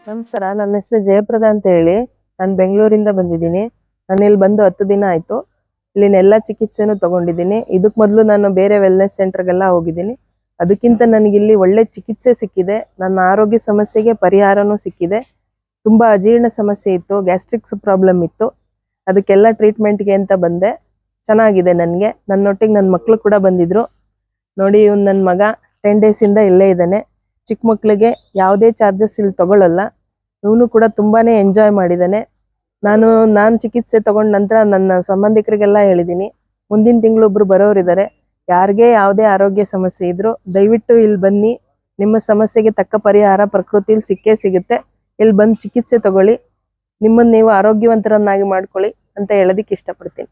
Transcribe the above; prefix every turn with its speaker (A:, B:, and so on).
A: ನಮಸ್ಕಾರ, ನನ್ನ ಹೆಸರು ಜಯಪ್ರದಾ ಅಂತ ಹೇಳಿ. ನಾನು ಬೆಂಗಳೂರಿಂದ ಬಂದಿದ್ದೀನಿ. ನಾನು ಇಲ್ಲಿ ಬಂದು 10 ದಿನ ಆಯ್ತು. ಇಲ್ಲಿನ ಎಲ್ಲ ಚಿಕಿತ್ಸೆನೂ ತಗೊಂಡಿದ್ದೀನಿ. ಇದಕ್ಕೆ ಮೊದಲು ನಾನು ಬೇರೆ ವೆಲ್ನೆಸ್ ಸೆಂಟರ್ಗೆಲ್ಲ ಹೋಗಿದ್ದೀನಿ. ಅದಕ್ಕಿಂತ ನನಗೆ ಇಲ್ಲಿ ಒಳ್ಳೆ ಚಿಕಿತ್ಸೆ ಸಿಕ್ಕಿದೆ. ನನ್ನ ಆರೋಗ್ಯ ಸಮಸ್ಯೆಗೆ ಪರಿಹಾರನೂ ಸಿಕ್ಕಿದೆ. ತುಂಬ ಅಜೀರ್ಣ ಸಮಸ್ಯೆ ಇತ್ತು, ಗ್ಯಾಸ್ಟ್ರಿಕ್ಸ್ ಪ್ರಾಬ್ಲಮ್ ಇತ್ತು. ಅದಕ್ಕೆಲ್ಲ ಟ್ರೀಟ್ಮೆಂಟ್ಗೆ ಅಂತ ಬಂದೆ. ಚೆನ್ನಾಗಿದೆ ನನಗೆ. ನನ್ನೊಟ್ಟಿಗೆ ನನ್ನ ಮಕ್ಕಳು ಕೂಡ ಬಂದಿದ್ರು. ನೋಡಿ, ಇವನು ನನ್ನ ಮಗ 10 ಡೇಸಿಂದ ಇಲ್ಲೇ ಇದ್ದಾನೆ. ಚಿಕ್ಕ ಮಕ್ಕಳಿಗೆ ಯಾವುದೇ ಚಾರ್ಜಸ್ ಇಲ್ಲಿ ತಗೊಳ್ಳಲ್ಲ. ಇವನು ಕೂಡ ತುಂಬಾನೇ ಎಂಜಾಯ್ ಮಾಡಿದ್ದಾನೆ. ನಾನು ಚಿಕಿತ್ಸೆ ತಗೊಂಡ ನಂತರ ನನ್ನ ಸಂಬಂಧಿಕರಿಗೆಲ್ಲ ಹೇಳಿದ್ದೀನಿ, ಮುಂದಿನ ತಿಂಗಳು ಒಬ್ರು ಬರೋರಿದ್ದಾರೆ. ಯಾರಿಗೆ ಯಾವುದೇ ಆರೋಗ್ಯ ಸಮಸ್ಯೆ ಇದ್ರು ದಯವಿಟ್ಟು ಇಲ್ಲಿ ಬನ್ನಿ. ನಿಮ್ಮ ಸಮಸ್ಯೆಗೆ ತಕ್ಕ ಪರಿಹಾರ ಪ್ರಕೃತಿಯಲ್ಲಿ ಸಿಕ್ಕೇ ಸಿಗುತ್ತೆ. ಇಲ್ಲಿ ಬಂದು ಚಿಕಿತ್ಸೆ ತಗೊಳ್ಳಿ. ನಿಮ್ಮನ್ನು ನೀವು ಆರೋಗ್ಯವಂತರನ್ನಾಗಿ ಮಾಡ್ಕೊಳ್ಳಿ ಅಂತ ಹೇಳೋದಕ್ಕೆ ಇಷ್ಟಪಡ್ತೀನಿ.